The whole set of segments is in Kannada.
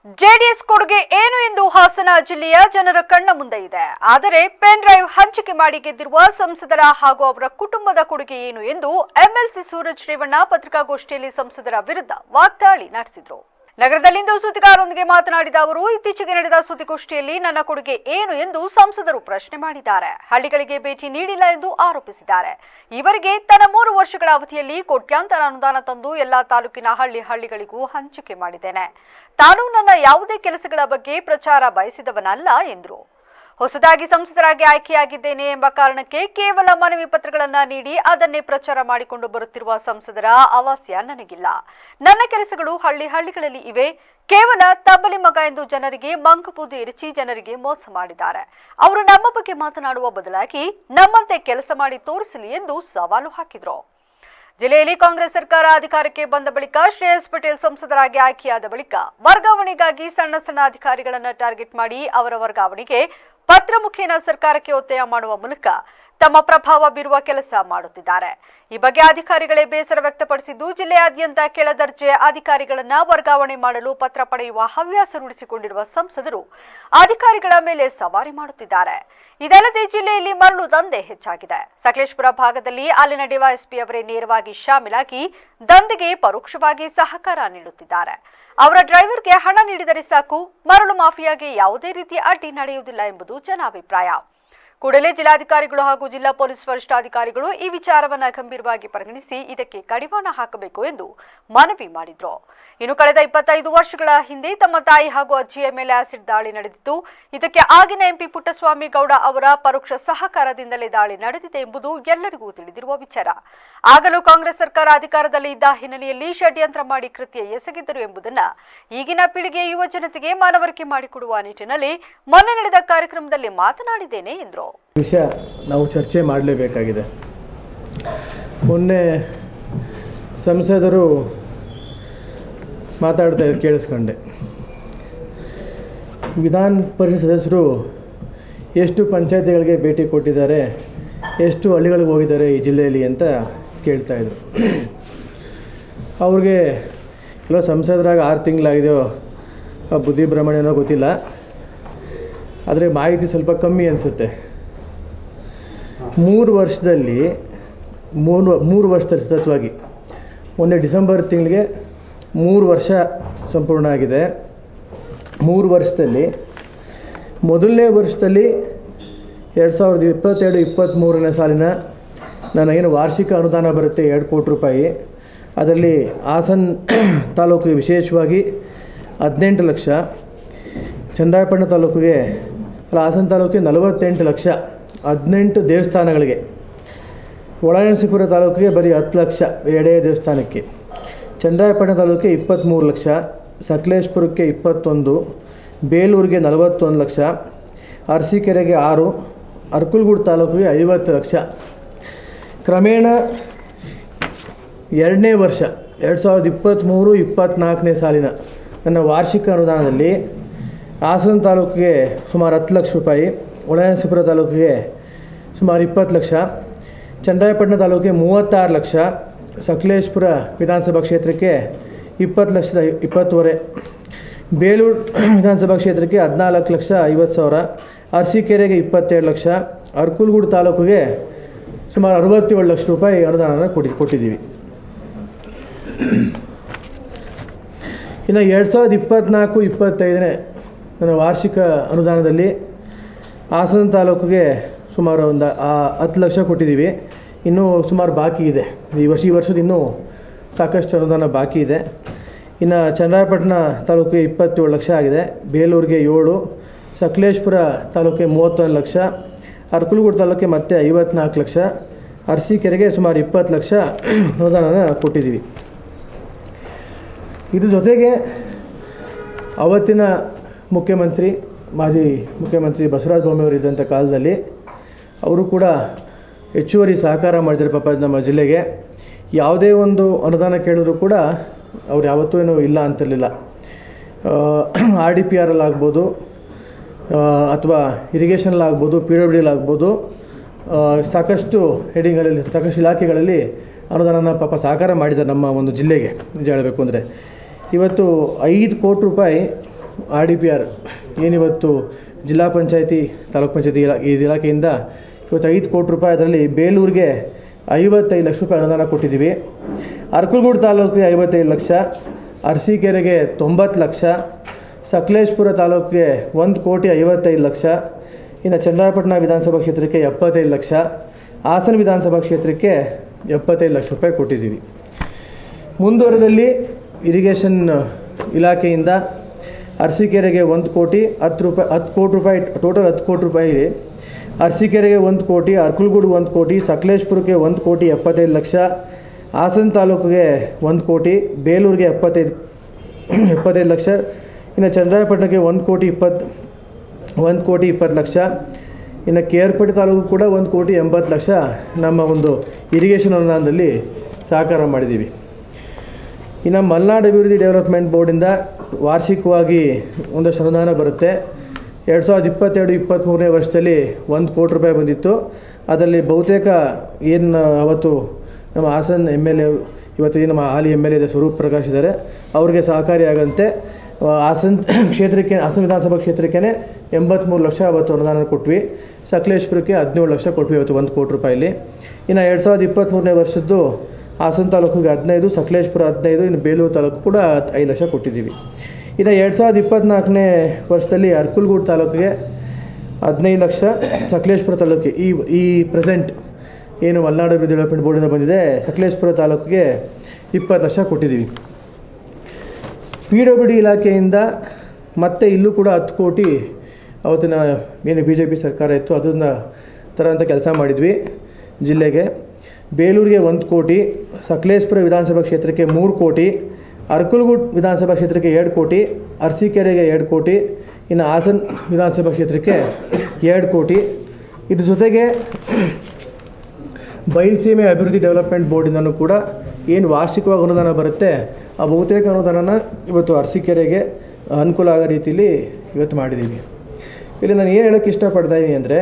ಜೆಡಿಎಸ್ ಕೊಡುಗೆ ಏನು ಎಂದು ಹಾಸನ ಜಿಲ್ಲೆಯ ಜನರ ಕಣ್ಣ ಮುಂದೆ ಇದೆ. ಆದರೆ ಪೆನ್ ಡ್ರೈವ್ ಹಂಚಿಕೆ ಮಾಡಿ ಗೆದ್ದಿರುವ ಸಂಸದರ ಹಾಗೂ ಅವರ ಕುಟುಂಬದ ಕೊಡುಗೆ ಏನು ಎಂದು ಎಂಎಲ್ಸಿ ಸೂರಜ್ ರೇವಣ್ಣ ಪತ್ರಿಕಾಗೋಷ್ಠಿಯಲ್ಲಿ ಸಂಸದರ ವಿರುದ್ಧ ವಾಗ್ದಾಳಿ ನಡೆಸಿದರು. ನಗರದಲ್ಲಿಂದು ಸುದ್ದಿಗಾರರೊಂದಿಗೆ ಮಾತನಾಡಿದ ಅವರು, ಇತ್ತೀಚೆಗೆ ನಡೆದ ಸುದ್ದಿಗೋಷ್ಠಿಯಲ್ಲಿ ನನ್ನ ಕೊಡುಗೆ ಏನು ಎಂದು ಸಂಸದರು ಪ್ರಶ್ನೆ ಮಾಡಿದ್ದಾರೆ. ಹಳ್ಳಿಗಳಿಗೆ ಭೇಟಿ ನೀಡಿಲ್ಲ ಎಂದು ಆರೋಪಿಸಿದ್ದಾರೆ. ಇವರಿಗೆ ತನ್ನ 3 ವರ್ಷಗಳ ಅವಧಿಯಲ್ಲಿ ಕೋಟ್ಯಾಂತರ ಅನುದಾನ ತಂದು ಎಲ್ಲಾ ತಾಲೂಕಿನ ಹಳ್ಳಿಗಳಿಗೂ ಹಂಚಿಕೆ ಮಾಡಿದ್ದೇನೆ. ತಾನು ನನ್ನ ಯಾವುದೇ ಕೆಲಸಗಳ ಬಗ್ಗೆ ಪ್ರಚಾರ ಬಯಸಿದವನಲ್ಲ ಎಂದರು. ಹೊಸದಾಗಿ ಸಂಸದರಾಗಿ ಆಯ್ಕೆಯಾಗಿದ್ದೇನೆ ಎಂಬ ಕಾರಣಕ್ಕೆ ಕೇವಲ ಮನವಿ ಪತ್ರಗಳನ್ನ ನೀಡಿ ಅದನ್ನೇ ಪ್ರಚಾರ ಮಾಡಿಕೊಂಡು ಬರುತ್ತಿರುವ ಸಂಸದರ ಅವಾಸ್ಯ ನನಗಿಲ್ಲ. ನನ್ನ ಕೆಲಸಗಳು ಹಳ್ಳಿಗಳಲ್ಲಿ ಇವೆ. ಕೇವಲ ತಬ್ಬಲಿ ಮಗ ಎಂದು ಜನರಿಗೆ ಮಂಕುಬೂದು ಇರಿಸಿ ಜನರಿಗೆ ಮೋಸ ಮಾಡಿದ್ದಾರೆ. ಅವರು ನಮ್ಮ ಬಗ್ಗೆ ಮಾತನಾಡುವ ಬದಲಾಗಿ ನಮ್ಮಂತೆ ಕೆಲಸ ಮಾಡಿ ತೋರಿಸಲಿ ಎಂದು ಸವಾಲು ಹಾಕಿದರು. ಜಿಲ್ಲೆಯಲ್ಲಿ ಕಾಂಗ್ರೆಸ್ ಸರ್ಕಾರ ಅಧಿಕಾರಕ್ಕೆ ಬಂದ ಬಳಿಕ ಶ್ರೇಯಸ್ ಪಟೇಲ್ ಸಂಸದರಾಗಿ ಆಯ್ಕೆಯಾದ ಬಳಿಕ ವರ್ಗಾವಣೆಗಾಗಿ ಸಣ್ಣ ಅಧಿಕಾರಿಗಳನ್ನು ಟಾರ್ಗೆಟ್ ಮಾಡಿ ಅವರ ವರ್ಗಾವಣೆಗೆ ಪತ್ರ ಮುಖೇನ ಸರ್ಕಾರಕ್ಕೆ ಒತ್ತಾಯ ಮಾಡುವ ಮೂಲಕ ತಮ್ಮ ಪ್ರಭಾವ ಬೀರುವ ಕೆಲಸ ಮಾಡುತ್ತಿದ್ದಾರೆ. ಈ ಬಗ್ಗೆ ಅಧಿಕಾರಿಗಳೇ ಬೇಸರ ವ್ಯಕ್ತಪಡಿಸಿದ್ದು, ಜಿಲ್ಲೆಯಾದ್ಯಂತ ಕೆಳದರ್ಜೆ ಅಧಿಕಾರಿಗಳನ್ನ ವರ್ಗಾವಣೆ ಮಾಡಲು ಪತ್ರ ಪಡೆಯುವ ಹವ್ಯಾಸ ರೂಢಿಸಿಕೊಂಡಿರುವ ಸಂಸದರು ಅಧಿಕಾರಿಗಳ ಮೇಲೆ ಸವಾರಿ ಮಾಡುತ್ತಿದ್ದಾರೆ. ಇದಲ್ಲದೆ ಜಿಲ್ಲೆಯಲ್ಲಿ ಮರಳು ದಂಧೆ ಹೆಚ್ಚಾಗಿದೆ. ಸಕಲೇಶಪುರ ಭಾಗದಲ್ಲಿ ಅಲ್ಲಿನ ಡಿವೈಎಸ್ಪಿ ಅವರೇ ನೇರವಾಗಿ ಶಾಮೀಲಾಗಿ ದಂಧೆಗೆ ಪರೋಕ್ಷವಾಗಿ ಸಹಕಾರ ನೀಡುತ್ತಿದ್ದಾರೆ. ಅವರ ಡ್ರೈವರ್ಗೆ ಹಣ ನೀಡಿದರೆ ಸಾಕು, ಮರಳು ಮಾಫಿಯಾಗೆ ಯಾವುದೇ ರೀತಿಯ ಅಡ್ಡಿ ನಡೆಯುವುದಿಲ್ಲ ಎಂಬುದು ಜನಾಭಿಪ್ರಾಯ. ಕೂಡಲೇ ಜಿಲ್ಲಾಧಿಕಾರಿಗಳು ಹಾಗೂ ಜಿಲ್ಲಾ ಪೊಲೀಸ್ ವರಿಷ್ಠಾಧಿಕಾರಿಗಳು ಈ ವಿಚಾರವನ್ನು ಗಂಭೀರವಾಗಿ ಪರಿಗಣಿಸಿ ಇದಕ್ಕೆ ಕಡಿವಾಣ ಹಾಕಬೇಕು ಎಂದು ಮನವಿ ಮಾಡಿದ್ರು. ಇನ್ನು ಕಳೆದ 25 ವರ್ಷಗಳ ಹಿಂದೆ ತಮ್ಮ ತಾಯಿ ಹಾಗೂ ಅಜ್ಜಿಯ ಮೇಲೆ ಆಸಿಡ್ ದಾಳಿ ನಡೆದಿತ್ತು. ಇದಕ್ಕೆ ಆಗಿನ ಎಂಪಿ ಪುಟ್ಟಸ್ವಾಮಿ ಗೌಡ ಅವರ ಪರೋಕ್ಷ ಸಹಕಾರದಿಂದಲೇ ದಾಳಿ ನಡೆದಿದೆ ಎಂಬುದು ಎಲ್ಲರಿಗೂ ತಿಳಿದಿರುವ ವಿಚಾರ. ಆಗಲೂ ಕಾಂಗ್ರೆಸ್ ಸರ್ಕಾರ ಅಧಿಕಾರದಲ್ಲಿ ಇದ್ದ ಹಿನ್ನೆಲೆಯಲ್ಲಿ ಷಡ್ಯಂತ್ರ ಮಾಡಿ ಕೃತ್ಯ ಎಸಗಿದ್ದರು ಎಂಬುದನ್ನ ಈಗಿನ ಪೀಳಿಗೆಯ ಯುವ ಜನತೆಗೆ ಮನವರಿಕೆ ಮಾಡಿಕೊಡುವ ನಿಟ್ಟಿನಲ್ಲಿ ಮೊನ್ನೆ ನಡೆದ ಕಾರ್ಯಕ್ರಮದಲ್ಲಿ ಮಾತನಾಡಿದ್ದೇನೆ ಎಂದರು. ವಿಷಯ ನಾವು ಚರ್ಚೆ ಮಾಡಲೇಬೇಕಾಗಿದೆ. ಮೊನ್ನೆ ಸಂಸದರು ಮಾತಾಡ್ತಾ ಕೇಳಿಸ್ಕೊಂಡೆ. ವಿಧಾನ ಪರಿಷತ್ ಸದಸ್ಯರು ಎಷ್ಟು ಪಂಚಾಯತಿಗಳಿಗೆ ಭೇಟಿ ಕೊಟ್ಟಿದ್ದಾರೆ, ಎಷ್ಟು ಹಳ್ಳಿಗಳಿಗೆ ಹೋಗಿದ್ದಾರೆ ಈ ಜಿಲ್ಲೆಯಲ್ಲಿ ಅಂತ ಕೇಳ್ತಾಯಿದ್ರು. ಅವ್ರಿಗೆ ಕೆಲವು ಸಂಸದರಾಗಿ 6 ತಿಂಗಳಾಗಿದೆಯೋ ಬುದ್ಧಿ ಭ್ರಮಣೆನೋ ಗೊತ್ತಿಲ್ಲ, ಆದರೆ ಮಾಹಿತಿ ಸ್ವಲ್ಪ ಕಮ್ಮಿ ಅನಿಸುತ್ತೆ. 3 ವರ್ಷದಲ್ಲಿ ಸತತವಾಗಿ ಮೊನ್ನೆ ಡಿಸೆಂಬರ್ ತಿಂಗಳಿಗೆ 3 ವರ್ಷ ಸಂಪೂರ್ಣ ಆಗಿದೆ. 3 ವರ್ಷದಲ್ಲಿ ಮೊದಲನೇ ವರ್ಷದಲ್ಲಿ 2022-23ನೇ ಸಾಲಿನ ನನಗೇನು ವಾರ್ಷಿಕ ಅನುದಾನ ಬರುತ್ತೆ 2 ಕೋಟಿ ರೂಪಾಯಿ. ಅದರಲ್ಲಿ ಹಾಸನ ತಾಲೂಕಿಗೆ ವಿಶೇಷವಾಗಿ 18 ಲಕ್ಷ, ಚನ್ನರಾಯಪಟ್ಟಣ ತಾಲೂಕಿಗೆ ಹಾಸನ ತಾಲೂಕಿಗೆ 48 ಲಕ್ಷ, 18 ದೇವಸ್ಥಾನಗಳಿಗೆ. ಹೊಳೆನರಸೀಪುರ ತಾಲೂಕಿಗೆ ಬರೀ 10 ಲಕ್ಷ ಎರಡೇ ದೇವಸ್ಥಾನಕ್ಕೆ. ಚನ್ನರಾಯಪಟ್ಟಣ ತಾಲೂಕಿಗೆ 23 ಲಕ್ಷ, ಸಕಲೇಶಪುರಕ್ಕೆ 21, ಬೇಲೂರಿಗೆ 41 ಲಕ್ಷ, ಅರಸೀಕೆರೆಗೆ 6, ಅರಕಲಗೂಡು ತಾಲೂಕಿಗೆ 50 ಲಕ್ಷ. ಕ್ರಮೇಣ 2ನೇ ವರ್ಷ 2023-24ನೇ ಸಾಲಿನ ನನ್ನ ವಾರ್ಷಿಕ ಅನುದಾನದಲ್ಲಿ ಹಾಸನ ತಾಲೂಕಿಗೆ ಸುಮಾರು 10 ಲಕ್ಷ ರೂಪಾಯಿ, ಹೊಳೆನರಸೀಪುರ ತಾಲೂಕಿಗೆ ಸುಮಾರು 20 ಲಕ್ಷ, ಚನ್ನರಾಯಪಟ್ಟಣ ತಾಲೂಕಿಗೆ 36 ಲಕ್ಷ, ಸಕಲೇಶಪುರ ವಿಧಾನಸಭಾ ಕ್ಷೇತ್ರಕ್ಕೆ 20 ಲಕ್ಷದ 20,500, ಬೇಲೂರು ವಿಧಾನಸಭಾ ಕ್ಷೇತ್ರಕ್ಕೆ 14 ಲಕ್ಷ 50,000, ಅರಸೀಕೆರೆಗೆ 27 ಲಕ್ಷ, ಅರಕಲಗೂಡು ತಾಲೂಕಿಗೆ ಸುಮಾರು 67 ಲಕ್ಷ ರೂಪಾಯಿ ಅನುದಾನ ಕೊಟ್ಟಿದ್ದೀವಿ. ಇನ್ನು 2024-25ನೇ ನನ್ನ ವಾರ್ಷಿಕ ಅನುದಾನದಲ್ಲಿ ಹಾಸನ ತಾಲೂಕಿಗೆ ಸುಮಾರು ಒಂದು 10 ಲಕ್ಷ ಕೊಟ್ಟಿದ್ದೀವಿ. ಇನ್ನೂ ಸುಮಾರು ಬಾಕಿ ಇದೆ. ಈ ವರ್ಷದ ಇನ್ನೂ ಸಾಕಷ್ಟು ಅನುದಾನ ಬಾಕಿ ಇದೆ. ಇನ್ನು ಚನ್ನರಾಯಪಟ್ಟಣ ತಾಲೂಕಿಗೆ 27 ಲಕ್ಷ ಆಗಿದೆ, ಬೇಲೂರಿಗೆ 7, ಸಕಲೇಶಪುರ ತಾಲೂಕಿಗೆ 31 ಲಕ್ಷ, ಅರಕಲಗೂಡು ತಾಲೂಕಿಗೆ ಮತ್ತೆ 54 ಲಕ್ಷ, ಅರಸೀಕೆರೆಗೆ ಸುಮಾರು 20 ಲಕ್ಷ ಅನುದಾನ ಕೊಟ್ಟಿದ್ದೀವಿ. ಇದ್ರ ಜೊತೆಗೆ ಅವತ್ತಿನ ಮುಖ್ಯಮಂತ್ರಿ, ಮಾಜಿ ಮುಖ್ಯಮಂತ್ರಿ ಬಸವರಾಜ ಬೊಮ್ಮಾಯಿ ಇದ್ದಂಥ ಕಾಲದಲ್ಲಿ ಅವರು ಕೂಡ ಹೆಚ್ಚುವರಿ ಸಹಕಾರ ಮಾಡಿದ್ದಾರೆ. ಪಾಪ ನಮ್ಮ ಜಿಲ್ಲೆಗೆ ಯಾವುದೇ ಒಂದು ಅನುದಾನ ಕೇಳಿದ್ರು ಕೂಡ ಅವ್ರು ಯಾವತ್ತೂ ಏನೂ ಇಲ್ಲ ಅಂತಿರಲಿಲ್ಲ. RDPR ಆಗ್ಬೋದು, ಅಥವಾ ಇರಿಗೇಷನ್ಲಾಗ್ಬೋದು, PWD ಸಾಕಷ್ಟು ಹೆಡಿಂಗ್ಗಳಲ್ಲಿ, ಸಾಕಷ್ಟು ಇಲಾಖೆಗಳಲ್ಲಿ ಅನುದಾನನ ಪಾಪ ಸಹಕಾರ ಮಾಡಿದ್ದಾರೆ ನಮ್ಮ ಒಂದು ಜಿಲ್ಲೆಗೆ. ನಿಜ ಹೇಳಬೇಕು ಅಂದರೆ ಇವತ್ತು 5 ಕೋಟಿ ರೂಪಾಯಿ RDPR ಏನಿವತ್ತು ಜಿಲ್ಲಾ ಪಂಚಾಯತಿ ತಾಲೂಕು ಪಂಚಾಯತಿ ಇಲಾಖೆಯಿಂದ ಇವತ್ತು 5 ಕೋಟಿ ರೂಪಾಯಿ, ಅದರಲ್ಲಿ ಬೇಲೂರಿಗೆ 55 ಲಕ್ಷ ರೂಪಾಯಿ ಅನುದಾನ ಕೊಟ್ಟಿದ್ದೀವಿ. ಅರಕಲಗೂಡು ತಾಲೂಕಿಗೆ 55 ಲಕ್ಷ, ಅರಸೀಕೆರೆಗೆ 90 ಲಕ್ಷ, ಸಕಲೇಶಪುರ ತಾಲೂಕಿಗೆ 1,55,00,000, ಇನ್ನು ಚನ್ನರಾಯಪಟ್ಟಣ ವಿಧಾನಸಭಾ ಕ್ಷೇತ್ರಕ್ಕೆ 75 ಲಕ್ಷ, ಹಾಸನ ವಿಧಾನಸಭಾ ಕ್ಷೇತ್ರಕ್ಕೆ 75 ಲಕ್ಷ ರೂಪಾಯಿ ಕೊಟ್ಟಿದ್ದೀವಿ. ಮುಂದುವರೆದಲ್ಲಿ ಇರಿಗೇಷನ್ ಇಲಾಖೆಯಿಂದ ಅರಸೀಕೆರೆಗೆ 1 ಕೋಟಿ 10 ಕೋಟಿ ರೂಪಾಯಿ, ಟೋಟಲ್ 10 ಕೋಟಿ ರೂಪಾಯಿ ಇದೆ. ಅರಸೀಕೆರೆಗೆ 1 ಕೋಟಿ, ಅರಕಲಗೂಡು 1 ಕೋಟಿ, ಸಕಲೇಶಪುರಕ್ಕೆ 1,75,00,000, ಹಾಸನ ತಾಲೂಕಿಗೆ 1 ಕೋಟಿ, ಬೇಲೂರಿಗೆ 75 ಲಕ್ಷ, ಇನ್ನು ಚನ್ನರಾಯಪಟ್ಟಣಕ್ಕೆ 1,20,20,00,000, ಇನ್ನು ಕೇರ್ಪೇಟೆ ತಾಲೂಕು ಕೂಡ 1,80,00,000 ನಮ್ಮ ಒಂದು ಇರಿಗೇಷನ್ ಅನುದಾನದಲ್ಲಿ ಸಹಕಾರ ಮಾಡಿದ್ದೀವಿ. ಇನ್ನು ಮಲೆನಾಡು ಅಭಿವೃದ್ಧಿ ಡೆವಲಪ್ಮೆಂಟ್ ಬೋರ್ಡಿಂದ ವಾರ್ಷಿಕವಾಗಿ ಒಂದಷ್ಟು ಅನುದಾನ ಬರುತ್ತೆ. 2022-23ನೇ ವರ್ಷದಲ್ಲಿ 1 ಕೋಟಿ ರೂಪಾಯಿ ಬಂದಿತ್ತು. ಅದರಲ್ಲಿ ಬಹುತೇಕ ಏನು ಅವತ್ತು ನಮ್ಮ ಹಾಸನ MLA, ಇವತ್ತು ಏನು ನಮ್ಮ ಹಾಲಿ MLA ಇದೆ ಸ್ವರೂಪ್ ಪ್ರಕಾಶ್ ಇದ್ದಾರೆ, ಅವ್ರಿಗೆ ಸಹಕಾರಿಯಾಗಂತೆ ಹಾಸನ ಕ್ಷೇತ್ರಕ್ಕೆ, ಹಾಸನ ವಿಧಾನಸಭಾ ಕ್ಷೇತ್ರಕ್ಕೆ 83 ಲಕ್ಷ ಅವತ್ತು ಅನುದಾನ ಕೊಟ್ವಿ. ಸಕಲೇಶಪುರಕ್ಕೆ 17 ಲಕ್ಷ ಕೊಟ್ವಿ ಇವತ್ತು 1 ಕೋಟಿ ರೂಪಾಯಿಲಿ. ಇನ್ನು 2023ನೇ ವರ್ಷದ್ದು ಹಾಸನ ತಾಲೂಕಿಗೆ 15, ಸಕಲೇಶಪುರ 15, ಇನ್ನು ಬೇಲೂರು ತಾಲೂಕು ಕೂಡ 5 ಲಕ್ಷ ಕೊಟ್ಟಿದ್ದೀವಿ. ಇನ್ನು 2024ನೇ ವರ್ಷದಲ್ಲಿ ಅರಕಲಗೂಡು ತಾಲೂಕಿಗೆ 15 ಲಕ್ಷ, ಸಕಲೇಶಪುರ ತಾಲೂಕಿಗೆ ಈ ಪ್ರೆಸೆಂಟ್ ಏನು ಮಲೆನಾಡು ಅಭಿವೃದ್ಧಿ ಡೆವಲಪ್ಮೆಂಟ್ ಬೋರ್ಡಿಂದ ಬಂದಿದೆ, ಸಕಲೇಶಪುರ ತಾಲೂಕಿಗೆ 20 ಲಕ್ಷ ಕೊಟ್ಟಿದ್ದೀವಿ. PWD ಇಲಾಖೆಯಿಂದ ಮತ್ತೆ ಇಲ್ಲೂ ಕೂಡ 10 ಕೋಟಿ ಅವತ್ತಿನ ಏನು BJP ಸರ್ಕಾರ ಇತ್ತು ಅದನ್ನು ತರೋಂಥ ಕೆಲಸ ಮಾಡಿದ್ವಿ. ಜಿಲ್ಲೆಗೆ ಬೇಲೂರಿಗೆ 1 ಕೋಟಿ, ಸಕಲೇಶಪುರ ವಿಧಾನಸಭಾ ಕ್ಷೇತ್ರಕ್ಕೆ 3 ಕೋಟಿ, ಅರಕಲಗೂಡು ವಿಧಾನಸಭಾ ಕ್ಷೇತ್ರಕ್ಕೆ 2 ಕೋಟಿ, ಅರಸೀಕೆರೆಗೆ 2 ಕೋಟಿ, ಇನ್ನು ಹಾಸನ ವಿಧಾನಸಭಾ ಕ್ಷೇತ್ರಕ್ಕೆ 2 ಕೋಟಿ. ಇದ್ರ ಜೊತೆಗೆ ಬಯಲುಸೀಮೆ ಅಭಿವೃದ್ಧಿ ಡೆವಲಪ್ಮೆಂಟ್ ಬೋರ್ಡಿಂದನೂ ಕೂಡ ಏನು ವಾರ್ಷಿಕವಾಗಿ ಅನುದಾನ ಬರುತ್ತೆ, ಆ ಬಹುತೇಕ ಅನುದಾನನ ಇವತ್ತು ಅರಸೀಕೆರೆಗೆ ಅನುಕೂಲ ಆಗೋ ರೀತಿಯಲ್ಲಿ ಇವತ್ತು ಮಾಡಿದ್ದೀವಿ. ಇಲ್ಲಿ ನಾನು ಏನು ಹೇಳೋಕ್ಕೆ ಇಷ್ಟಪಡ್ತಾ ಇದ್ದೀನಿ ಅಂದರೆ,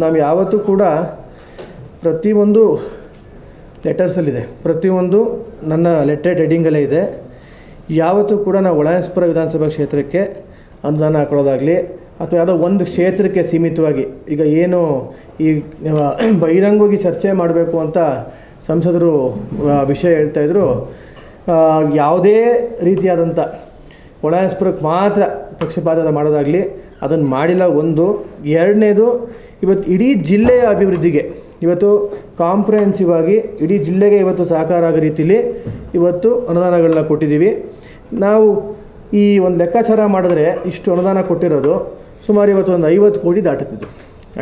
ನಾವು ಯಾವತ್ತೂ ಕೂಡ ಪ್ರತಿಯೊಂದು ಲೆಟರ್ಸಲ್ಲಿದೆ, ಪ್ರತಿಯೊಂದು ನನ್ನ ಲೆಟರ್ ಹೆಡಿಂಗಲ್ಲೇ ಇದೆ. ಯಾವತ್ತೂ ಕೂಡ ನಾವು ಒಳಾಯಸ್ಪುರ ವಿಧಾನಸಭಾ ಕ್ಷೇತ್ರಕ್ಕೆ ಅನುದಾನ ಹಾಕೊಳ್ಳೋದಾಗಲಿ ಅಥವಾ ಯಾವುದೋ ಒಂದು ಕ್ಷೇತ್ರಕ್ಕೆ ಸೀಮಿತವಾಗಿ, ಈಗ ಏನು ಈ ಬಹಿರಂಗವಾಗಿ ಚರ್ಚೆ ಮಾಡಬೇಕು ಅಂತ ಸಂಸದರು ವಿಷಯ ಹೇಳ್ತಾಯಿದ್ರು, ಯಾವುದೇ ರೀತಿಯಾದಂಥ ಒಳಾಯಸ್ಪುರಕ್ಕೆ ಮಾತ್ರ ಪಕ್ಷಪಾತ ಮಾಡೋದಾಗಲಿ ಅದನ್ನು ಮಾಡಿಲ್ಲ. ಒಂದು. ಎರಡನೇದು, ಇವತ್ತು ಇಡೀ ಜಿಲ್ಲೆಯ ಅಭಿವೃದ್ಧಿಗೆ ಇವತ್ತು ಕಾಂಪ್ರಿಹೆನ್ಸಿವ್ ಆಗಿ ಇಡೀ ಜಿಲ್ಲೆಗೆ ಇವತ್ತು ಸಹಕಾರ ಆಗೋ ರೀತಿಲಿ ಇವತ್ತು ಅನುದಾನಗಳನ್ನ ಕೊಟ್ಟಿದ್ದೀವಿ. ನಾವು ಈ ಒಂದು ಲೆಕ್ಕಾಚಾರ ಮಾಡಿದ್ರೆ ಇಷ್ಟು ಅನುದಾನ ಕೊಟ್ಟಿರೋದು ಸುಮಾರು ಇವತ್ತು ಒಂದು 50 ಕೋಟಿ ದಾಟುತ್ತಿದ್ದು.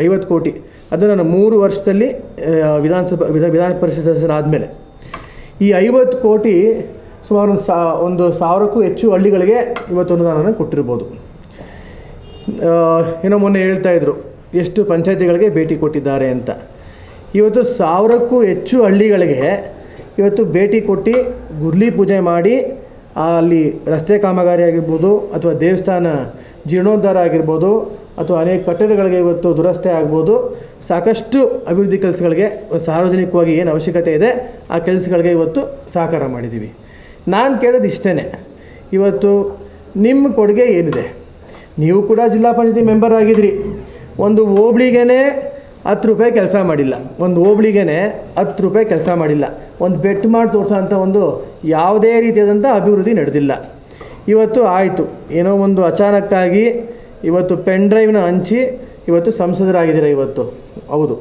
50 ಕೋಟಿ ಅದು ನಾನು 3 ವರ್ಷದಲ್ಲಿ ವಿಧಾನ ಪರಿಷತ್ ಸದಸ್ಯರಾದಮೇಲೆ ಈ 50 ಕೋಟಿ ಸುಮಾರು 1,000ಕ್ಕೂ ಹೆಚ್ಚು ಹಳ್ಳಿಗಳಿಗೆ ಇವತ್ತು ಅನುದಾನನ ಕೊಟ್ಟಿರ್ಬೋದು. ಏನೋ ಮೊನ್ನೆ ಹೇಳ್ತಾಯಿದ್ರು ಎಷ್ಟು ಪಂಚಾಯತಿಗಳಿಗೆ ಭೇಟಿ ಕೊಟ್ಟಿದ್ದಾರೆ ಅಂತ. ಇವತ್ತು 1,000ಕ್ಕೂ ಹೆಚ್ಚು ಹಳ್ಳಿಗಳಿಗೆ ಇವತ್ತು ಭೇಟಿ ಕೊಟ್ಟು ಗುದ್ಲಿ ಪೂಜೆ ಮಾಡಿ ಅಲ್ಲಿ ರಸ್ತೆ ಕಾಮಗಾರಿ ಆಗಿರ್ಬೋದು ಅಥವಾ ದೇವಸ್ಥಾನ ಜೀರ್ಣೋದ್ಧಾರ ಆಗಿರ್ಬೋದು ಅಥವಾ ಅನೇಕ ಕಟ್ಟಡಗಳಿಗೆ ಇವತ್ತು ದುರಸ್ತಿ ಆಗ್ಬೋದು, ಸಾಕಷ್ಟು ಅಭಿವೃದ್ಧಿ ಕೆಲಸಗಳಿಗೆ ಸಾರ್ವಜನಿಕವಾಗಿ ಏನು ಅವಶ್ಯಕತೆ ಇದೆ ಆ ಕೆಲಸಗಳಿಗೆ ಇವತ್ತು ಸಹಕಾರ ಮಾಡಿದ್ದೀವಿ. ನಾನು ಕೇಳೋದು ಇಷ್ಟೇ, ಇವತ್ತು ನಿಮ್ಮ ಕೊಡುಗೆ ಏನಿದೆ? ನೀವು ಕೂಡ ಜಿಲ್ಲಾ ಪಂಚಾಯತಿ ಮೆಂಬರ್ ಆಗಿದ್ರಿ, ಒಂದು ಹೋಬ್ಳಿಗೇ 10 ರೂಪಾಯಿ ಕೆಲಸ ಮಾಡಿಲ್ಲ, ಒಂದು ಹೋಬ್ಳಿಗೇ 10 ರೂಪಾಯಿ ಕೆಲಸ ಮಾಡಿಲ್ಲ, ಒಂದು ಬೆಟ್ ಮಾಡಿ ತೋರಿಸೋಂಥ ಒಂದು ಯಾವುದೇ ರೀತಿಯಾದಂಥ ಅಭಿವೃದ್ಧಿ ನಡೆದಿಲ್ಲ. ಇವತ್ತು ಆಯಿತು, ಏನೋ ಒಂದು ಅಚಾನಕ್ಕಾಗಿ ಇವತ್ತು ಪೆನ್ ಡ್ರೈವ್ನ ಹಂಚಿ ಇವತ್ತು ಸಂಸದರಾಗಿದ್ದೀರ ಇವತ್ತು. ಹೌದು,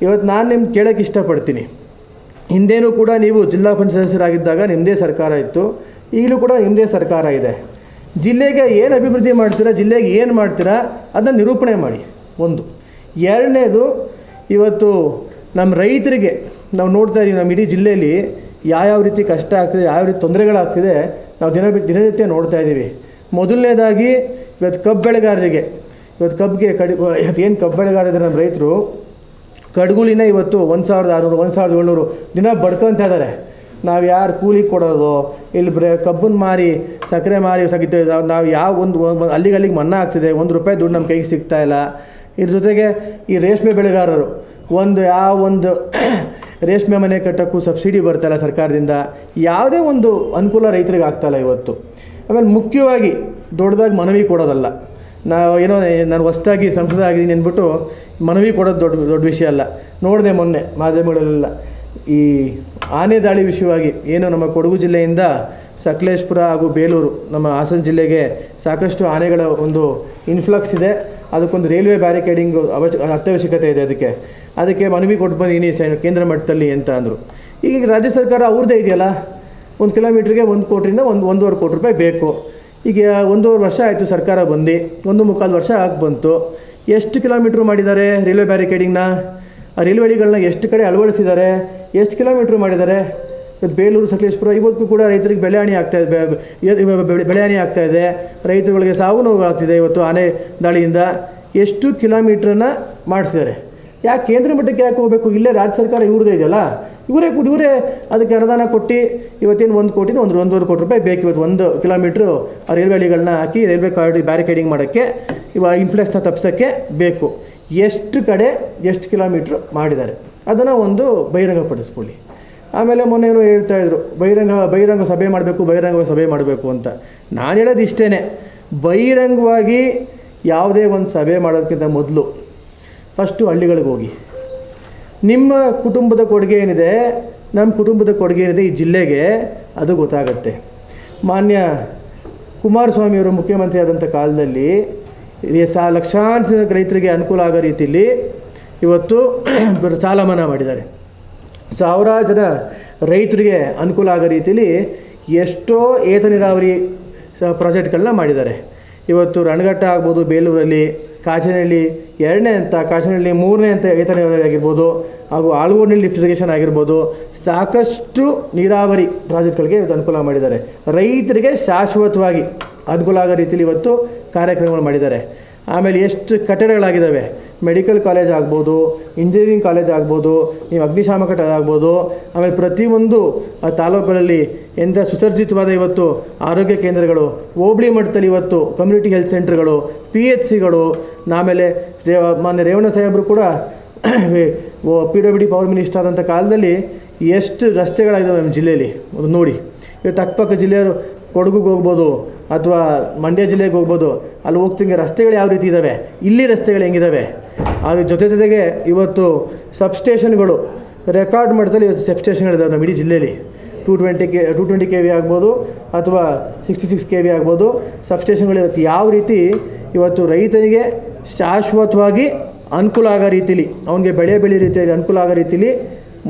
ಇವತ್ತು ನಾನು ನಿಮ್ಗೆ ಕೇಳೋಕ್ಕೆ ಇಷ್ಟಪಡ್ತೀನಿ, ಹಿಂದೇನೂ ಕೂಡ ನೀವು ಜಿಲ್ಲಾ ಪಂಚಾಯತ್ ಸದಸ್ಯರಾಗಿದ್ದಾಗ ನಿಮ್ಮದೇ ಸರ್ಕಾರ ಇತ್ತು, ಈಗಲೂ ಕೂಡ ನಿಮ್ಮದೇ ಸರ್ಕಾರ ಇದೆ. ಜಿಲ್ಲೆಗೆ ಏನು ಅಭಿವೃದ್ಧಿ ಮಾಡ್ತೀರಾ, ಜಿಲ್ಲೆಗೆ ಏನು ಮಾಡ್ತೀರಾ ಅದನ್ನು ನಿರೂಪಣೆ ಮಾಡಿ. ಒಂದು. ಎರಡನೇದು, ಇವತ್ತು ನಮ್ಮ ರೈತರಿಗೆ ನಾವು ನೋಡ್ತಾ ಇದ್ದೀವಿ, ನಮ್ಮ ಇಡೀ ಜಿಲ್ಲೆಯಲ್ಲಿ ಯಾವ ರೀತಿ ಕಷ್ಟ ಆಗ್ತಿದೆ, ಯಾವ ರೀತಿ ತೊಂದರೆಗಳಾಗ್ತಿದೆ ನಾವು ದಿನನಿತ್ಯ ನೋಡ್ತಾ ಇದ್ದೀವಿ. ಮೊದಲನೇದಾಗಿ ಇವತ್ತು ಕಬ್ಬು ಬೆಳೆಗಾರರಿಗೆ, ಇವತ್ತು ಕಬ್ಬಿಗೆ ಇವತ್ತು ಏನು ಕಬ್ಬು ಬೆಳೆಗಾರರಿದ್ದಾರೆ ನಮ್ಮ ರೈತರು, ಕಡ್ಗುಲಿನ ಇವತ್ತು 1,600 1,700 ದಿನ ಬಡ್ಕೊತಾ ಇದ್ದಾರೆ. ನಾವು ಯಾರು ಕೂಲಿ ಕೊಡೋದು, ಇಲ್ಲಿ ಕಬ್ಬನ್ನು ಮಾರಿ ಸಕ್ಕರೆ ಮಾರಿ ನಾವು ಯಾವ ಒಂದು ಅಲ್ಲಿಗೆ ಮನ್ನಾ ಆಗ್ತಿದೆ, 1 ರೂಪಾಯಿ ದುಡ್ಡು ನಮ್ಮ ಕೈಗೆ ಸಿಗ್ತಾಯಿಲ್ಲ. ಇದ್ರ ಜೊತೆಗೆ ಈ ರೇಷ್ಮೆ ಬೆಳೆಗಾರರು ಒಂದು ರೇಷ್ಮೆ ಮನೆ ಕಟ್ಟೋಕ್ಕೂ ಸಬ್ಸಿಡಿ ಬರ್ತಾಯಿಲ್ಲ ಸರ್ಕಾರದಿಂದ, ಯಾವುದೇ ಒಂದು ಅನುಕೂಲ ರೈತರಿಗೆ ಆಗ್ತಾಯಿಲ್ಲ ಇವತ್ತು. ಆಮೇಲೆ ಮುಖ್ಯವಾಗಿ ದೊಡ್ಡದಾಗಿ ಮನವಿ ಕೊಡೋದಲ್ಲ. ನಾವು ಏನೋ ನಾನು ಹೊಸ್ದಾಗಿ ಸಂಸದ ಆಗಿದ್ದೀನಿ ಅಂದ್ಬಿಟ್ಟು ಮನವಿ ಕೊಡೋದು ದೊಡ್ಡ ವಿಷಯ ಅಲ್ಲ. ನೋಡಿದೆ ಮೊನ್ನೆ ಮಾಧ್ಯಮಗಳಲ್ಲೆಲ್ಲ ಈ ಆನೆ ದಾಳಿ ವಿಷಯವಾಗಿ ಏನು ನಮ್ಮ ಕೊಡಗು ಜಿಲ್ಲೆಯಿಂದ ಸಕಲೇಶ್ಪುರ ಹಾಗೂ ಬೇಲೂರು ನಮ್ಮ ಹಾಸನ ಜಿಲ್ಲೆಗೆ ಸಾಕಷ್ಟು ಆನೆಗಳ ಒಂದು ಇನ್ಫ್ಲಕ್ಸ್ ಇದೆ. ಅದಕ್ಕೊಂದು ರೈಲ್ವೆ ಬ್ಯಾರಿಕೇಡಿಂಗ್ ಅತ್ಯವಶ್ಯಕತೆ ಇದೆ. ಅದಕ್ಕೆ ಮನವಿ ಕೊಟ್ಟು ಬಂದೀನಿ ಕೇಂದ್ರ ಮಟ್ಟದಲ್ಲಿ ಅಂತ ಅಂದರು. ಈಗ ರಾಜ್ಯ ಸರ್ಕಾರ ಅವ್ರದ್ದೇ ಇದೆಯಲ್ಲ, 1 ಕಿಲೋಮೀಟ್ರಿಗೆ 1 ಕೋಟಿಯಿಂದ 1.5 ಕೋಟಿ ರೂಪಾಯಿ ಬೇಕು. ಈಗ 1.5 ವರ್ಷ ಆಯಿತು ಸರ್ಕಾರ ಬಂದು, 1.25 ವರ್ಷ ಆಗಿ ಬಂತು. ಎಷ್ಟು ಕಿಲೋಮೀಟ್ರ್ ಮಾಡಿದ್ದಾರೆ ರೈಲ್ವೆ ಬ್ಯಾರಿಕೇಡಿಂಗ್ನ? ಆ ರೈಲ್ವೆಗಳನ್ನ ಎಷ್ಟು ಕಡೆ ಅಳವಡಿಸಿದ್ದಾರೆ? ಎಷ್ಟು ಕಿಲೋಮೀಟ್ರ್ ಮಾಡಿದ್ದಾರೆ? ಇವತ್ತು ಬೇಲೂರು ಸಕಲೇಶ್ಪುರ ಇವತ್ತು ಕೂಡ ರೈತರಿಗೆ ಬೆಳೆಹಾನಿ ಆಗ್ತಾಯಿದೆ. ರೈತರುಗಳಿಗೆ ಸಾವು ನೋವು ಆಗ್ತಿದೆ ಇವತ್ತು ಆನೆ ದಾಳಿಯಿಂದ. ಎಷ್ಟು ಕಿಲೋಮೀಟ್ರನ್ನ ಮಾಡಿಸಿದ್ದಾರೆ? ಯಾಕೆ ಕೇಂದ್ರ ಮಟ್ಟಕ್ಕೆ ಯಾಕೆ ಹೋಗಬೇಕು? ಇಲ್ಲೇ ರಾಜ್ಯ ಸರ್ಕಾರ ಇವ್ರದ್ದೇ ಇದೆಯಲ್ಲ, ಇವರೇ ಅದಕ್ಕೆ ಅನುದಾನ ಕೊಟ್ಟು ಇವತ್ತೇನು 1 ಕೋಟಿಯಿಂದ 1.5 ಕೋಟಿ ರೂಪಾಯಿ ಬೇಕು. ಇವತ್ತು 1 ಕಿಲೋಮೀಟ್ರು ಆ ರೈಲ್ವೆ ಹಳಿಗಳನ್ನ ಹಾಕಿ ರೈಲ್ವೆ ಬ್ಯಾರಿಕೇಡಿಂಗ್ ಮಾಡೋಕ್ಕೆ, ಇನ್ಫ್ಲೆಕ್ಸ್ನ ತಪ್ಪಿಸೋಕ್ಕೆ ಬೇಕು. ಎಷ್ಟು ಕಡೆ ಎಷ್ಟು ಕಿಲೋಮೀಟ್ರ್ ಮಾಡಿದ್ದಾರೆ ಅದನ್ನು ಒಂದು ಬಹಿರಂಗಪಡಿಸ್ಕೊಳ್ಳಿ. ಆಮೇಲೆ ಮೊನ್ನೆ ಏನೋ ಹೇಳ್ತಾಯಿದ್ರು ಬಹಿರಂಗ ಸಭೆ ಮಾಡಬೇಕು ಅಂತ. ನಾನು ಹೇಳೋದು ಇಷ್ಟೇ, ಬಹಿರಂಗವಾಗಿ ಯಾವುದೇ ಒಂದು ಸಭೆ ಮಾಡೋದಕ್ಕಿಂತ ಮೊದಲು ಫಸ್ಟು ಹಳ್ಳಿಗಳಿಗೆ ಹೋಗಿ. ನಿಮ್ಮ ಕುಟುಂಬದ ಕೊಡುಗೆ ಏನಿದೆ, ನಮ್ಮ ಕುಟುಂಬದ ಕೊಡುಗೆ ಏನಿದೆ ಈ ಜಿಲ್ಲೆಗೆ, ಅದು ಗೊತ್ತಾಗುತ್ತೆ. ಮಾನ್ಯ ಕುಮಾರಸ್ವಾಮಿಯವರು ಮುಖ್ಯಮಂತ್ರಿ ಆದಂಥ ಕಾಲದಲ್ಲಿ ಲಕ್ಷಾಂತರ ರೈತರಿಗೆ ಅನುಕೂಲ ಆಗೋ ರೀತಿಯಲ್ಲಿ ಇವತ್ತು ಸಾಲ ಮನ್ನಾ ಮಾಡಿದ್ದಾರೆ. ಸಾವಿರಾರು ಜನ ರೈತರಿಗೆ ಅನುಕೂಲ ಆಗೋ ರೀತಿಯಲ್ಲಿ ಎಷ್ಟೋ ಏತ ನೀರಾವರಿ ಪ್ರಾಜೆಕ್ಟ್ಗಳನ್ನ ಮಾಡಿದ್ದಾರೆ. ಇವತ್ತು ರಣಘಟ್ಟ ಆಗ್ಬೋದು, ಬೇಲೂರಲ್ಲಿ, ಕಾಚನಹಳ್ಳಿ 2ನೇ ಹಂತ, ಕಾಚನಹಳ್ಳಿ 3ನೇ ಹಂತ ಏತ ನೀರಾವರಿ ಆಗಿರ್ಬೋದು, ಹಾಗೂ ಆಳ್ಗೋಡಿನಲ್ಲಿ ಲಿಫ್ಟ್ ಇರಿಗೇಷನ್ ಆಗಿರ್ಬೋದು, ಸಾಕಷ್ಟು ನೀರಾವರಿ ಪ್ರಾಜೆಕ್ಟ್ಗಳಿಗೆ ಇವತ್ತು ಅನುಕೂಲ ಮಾಡಿದ್ದಾರೆ. ರೈತರಿಗೆ ಶಾಶ್ವತವಾಗಿ ಅನುಕೂಲ ಆಗೋ ರೀತಿಯಲ್ಲಿ ಇವತ್ತು ಕಾರ್ಯಕ್ರಮಗಳು ಮಾಡಿದ್ದಾರೆ. ಆಮೇಲೆ ಎಷ್ಟು ಕಟ್ಟಡಗಳಾಗಿದ್ದಾವೆ, ಮೆಡಿಕಲ್ ಕಾಲೇಜ್ ಆಗ್ಬೋದು, ಇಂಜಿನಿಯರಿಂಗ್ ಕಾಲೇಜ್ ಆಗ್ಬೋದು, ನೀವು ಅಗ್ನಿಶಾಮಕ ಆಗ್ಬೋದು. ಆಮೇಲೆ ಪ್ರತಿಯೊಂದು ತಾಲೂಕುಗಳಲ್ಲಿ ಎಂಥ ಸುಸಜ್ಜಿತವಾದ ಇವತ್ತು ಆರೋಗ್ಯ ಕೇಂದ್ರಗಳು, ಹೋಬಳಿ ಮಟ್ಟದಲ್ಲಿ ಇವತ್ತು ಕಮ್ಯುನಿಟಿ ಹೆಲ್ತ್ ಸೆಂಟರ್ಗಳು, PHCಗಳು. ಆಮೇಲೆ ಮಾನ್ಯ ರೇವಣ್ಣ ಸಾಹೇಬರು ಕೂಡ PWD ಪವರ್ ಮಿನಿಸ್ಟರ್ ಆದಂಥ ಕಾಲದಲ್ಲಿ ಎಷ್ಟು ರಸ್ತೆಗಳಾಗಿದ್ದಾವೆ ನಮ್ಮ ಜಿಲ್ಲೆಯಲ್ಲಿ ಅದು ನೋಡಿ. ಇವತ್ತು ಅಕ್ಕಪಕ್ಕ ಜಿಲ್ಲೆಯವರು ಕೊಡಗುಗೆ ಹೋಗ್ಬೋದು ಅಥವಾ ಮಂಡ್ಯ ಜಿಲ್ಲೆಗೆ ಹೋಗ್ಬೋದು, ಅಲ್ಲಿ ಹೋಗ್ತಿಂಗೆ ರಸ್ತೆಗಳು ಯಾವ ರೀತಿ ಇದ್ದಾವೆ, ಇಲ್ಲಿ ರಸ್ತೆಗಳು ಹೆಂಗಿದ್ದಾವೆ. ಅದ್ರ ಜೊತೆಗೆ ಇವತ್ತು ಸಬ್ಸ್ಟೇಷನ್ಗಳು ರೆಕಾರ್ಡ್ ಮಟ್ಟದಲ್ಲಿ ಇವತ್ತು ಸಬ್ಸ್ಟೇಷನ್ಗಳಿದ್ದಾವೆ ನಮ್ಮ ಇಡೀ ಜಿಲ್ಲೆಯಲ್ಲಿ. 220 KV ಆಗ್ಬೋದು ಅಥವಾ 66 KV ಆಗ್ಬೋದು. ಸಬ್ಸ್ಟೇಷನ್ಗಳು ಇವತ್ತು ಯಾವ ರೀತಿ ಇವತ್ತು ರೈತನಿಗೆ ಶಾಶ್ವತವಾಗಿ ಅನುಕೂಲ ಆಗೋ ರೀತಿಲಿ, ಅವನಿಗೆ ಬೆಳೆ ರೀತಿಯಲ್ಲಿ ಅನುಕೂಲ ಆಗೋ ರೀತಿಲಿ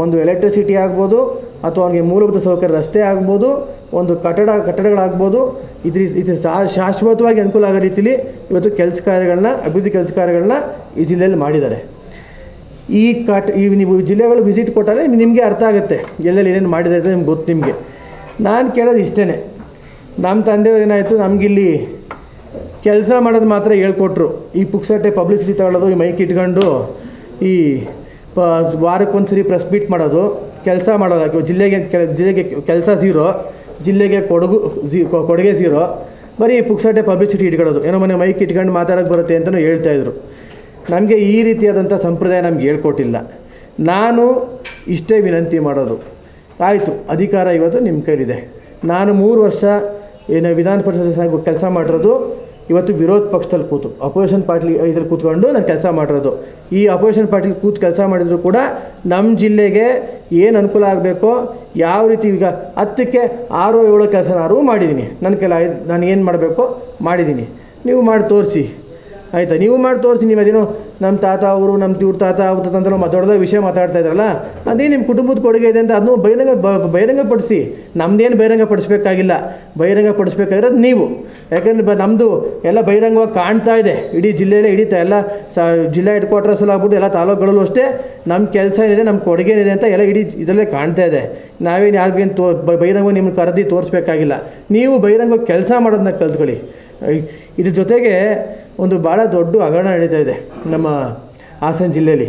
ಒಂದು ಎಲೆಕ್ಟ್ರಿಸಿಟಿ ಆಗ್ಬೋದು, ಅಥವಾ ಅವನಿಗೆ ಮೂಲಭೂತ ಸೌಕರ್ಯ ರಸ್ತೆ ಆಗ್ಬೋದು, ಒಂದು ಕಟ್ಟಡಗಳಾಗ್ಬೋದು. ಇದು ಶಾಶ್ವತವಾಗಿ ಅನುಕೂಲ ಆಗೋ ರೀತಿಲಿ ಇವತ್ತು ಅಭಿವೃದ್ಧಿ ಕೆಲಸ ಕಾರ್ಯಗಳನ್ನ ಈ ಜಿಲ್ಲೆಯಲ್ಲಿ ಮಾಡಿದ್ದಾರೆ. ಈ ನೀವು ಜಿಲ್ಲೆಗಳು ವಿಸಿಟ್ ಕೊಟ್ಟಾರೆ ನಿಮಗೆ ಅರ್ಥ ಆಗುತ್ತೆ ಎಲ್ಲೆಲ್ಲಿ ಏನೇನು ಮಾಡಿದ್ದಾರೆ ಅಂತ ನಿಮ್ಗೆ ಗೊತ್ತು. ನಿಮಗೆ ನಾನು ಕೇಳೋದು ಇಷ್ಟೇ, ನಮ್ಮ ತಂದೆಯವ್ರು ಏನಾಯಿತು, ನಮಗಿಲ್ಲಿ ಕೆಲಸ ಮಾಡೋದು ಮಾತ್ರ ಹೇಳ್ಕೊಟ್ರು. ಈ ಪುಕ್ಸಟ್ಟೆ ಪಬ್ಲಿಸಿಟಿ ತಗೊಳ್ಳೋದು, ಈ ಮೈಕ್ ಇಟ್ಕೊಂಡು ಈ ವಾರಕ್ಕೊಂದ್ಸರಿ ಪ್ರೆಸ್ ಮೀಟ್ ಮಾಡೋದು, ಕೆಲಸ ಮಾಡೋದು. ಜಿಲ್ಲೆಗೆ ಕೆಲಸ ಝೀರೋ, ಜಿಲ್ಲೆಗೆ ಕೊಡುಗೆ ಝೀರೋ. ಬರೀ ಪುಕ್ಸಟ್ಟೆ ಪಬ್ಲಿಸಿಟಿ ಇಟ್ಕೊಳ್ಳೋದು, ಏನೋ ಮನೆ ಮೈಕ್ ಇಟ್ಕೊಂಡು ಮಾತಾಡೋಕ್ಕೆ ಬರುತ್ತೆ ಅಂತಲೂ ಹೇಳ್ತಾಯಿದ್ರು. ನಮಗೆ ಈ ರೀತಿಯಾದಂಥ ಸಂಪ್ರದಾಯ ನಮ್ಗೆ ಹೇಳ್ಕೊಟ್ಟಿಲ್ಲ. ನಾನು ಇಷ್ಟೇ ವಿನಂತಿ ಮಾಡೋದು, ಆಯಿತು ಅಧಿಕಾರ ಇವತ್ತು ನಿಮ್ಮ ಕೈಲಿದೆ. ನಾನು 3 ವರ್ಷ ವಿಧಾನ ಪರಿಷತ್ ಕೆಲಸ ಮಾಡಿರೋದು ಇವತ್ತು ವಿರೋಧ ಪಕ್ಷದಲ್ಲಿ ಕೂತು ಅಪೋಸಿಷನ್ ಪಾರ್ಟಿ ಇದ್ರಲ್ಲಿ ಕೂತ್ಕೊಂಡು ನಾನು ಕೆಲಸ ಮಾಡಿರೋದು. ಈ ಅಪೋಸಿಷನ್ ಪಾರ್ಟಿಲಿ ಕೂತು ಕೆಲಸ ಮಾಡಿದ್ರು ಕೂಡ ನಮ್ಮ ಜಿಲ್ಲೆಗೆ ಏನು ಅನುಕೂಲ ಆಗಬೇಕೋ ಯಾವ ರೀತಿ, ಈಗ 10ಕ್ಕೆ 6 7 ಕೆಲಸ ಮಾಡಿದ್ದೀನಿ. ನಾನು ಏನು ಮಾಡಬೇಕೋ ಮಾಡಿದ್ದೀನಿ. ನೀವು ಮಾಡಿ ತೋರಿಸಿ, ಆಯಿತಾ? ನೀವು ಮಾಡಿ ತೋರಿಸಿ. ನೀವು ಅದೇನೋ ನಮ್ಮ ತಾತ ಅವರು ಇವ್ರ ತಾತ ಅಂತ ದೊಡ್ಡದ ವಿಷಯ ಮಾತಾಡ್ತಾ ಇದ್ರಲ್ಲ, ಅದೇ ನಿಮ್ಮ ಕುಟುಂಬದ ಕೊಡುಗೆ ಇದೆ ಅಂತ ಅದನ್ನು ಬಹಿರಂಗಪಡಿಸಿ. ನಮ್ಮದೇನು ಬಹಿರಂಗಪಡಿಸ್ಬೇಕಾಗಿಲ್ಲ, ಬಹಿರಂಗಪಡಿಸ್ಬೇಕಾಗಿರೋದು ನೀವು. ಯಾಕಂದರೆ ನಮ್ಮದು ಎಲ್ಲ ಬಹಿರಂಗವಾಗಿ ಕಾಣ್ತಾ ಇದೆ ಇಡೀ ಜಿಲ್ಲೆಯಲ್ಲೇ. ಎಲ್ಲ ಜಿಲ್ಲಾ ಹೆಡ್ ಕ್ವಾರ್ಟರ್ಸಲ್ಲಿ ಆಗ್ಬಿಟ್ಟು ಎಲ್ಲ ತಾಲೂಕುಗಳಲ್ಲೂ ಅಷ್ಟೇ ನಮ್ಮ ಕೆಲಸ ಏನಿದೆ, ನಮ್ಮ ಕೊಡುಗೆ ಏನಿದೆ ಅಂತ ಎಲ್ಲ ಇಡೀ ಇದರಲ್ಲೇ ಕಾಣ್ತಾ ಇದೆ. ನಾವೇನು ಯಾರಿಗೇನು ಬಹಿರಂಗವಾಗಿ ನಿಮ್ಮನ್ನು ಕರೆದಿ ತೋರಿಸ್ಬೇಕಾಗಿಲ್ಲ. ನೀವು ಬಹಿರಂಗವಾಗಿ ಕೆಲಸ ಮಾಡೋದನ್ನ ಕಲ್ತ್ಕೊಳ್ಳಿ. ಇದ್ರ ಜೊತೆಗೆ ಒಂದು ಭಾಳ ದೊಡ್ಡ ಹಗರಣ ನಡೀತಾ ಇದೆ ನಮ್ಮ ಹಾಸನ ಜಿಲ್ಲೆಯಲ್ಲಿ.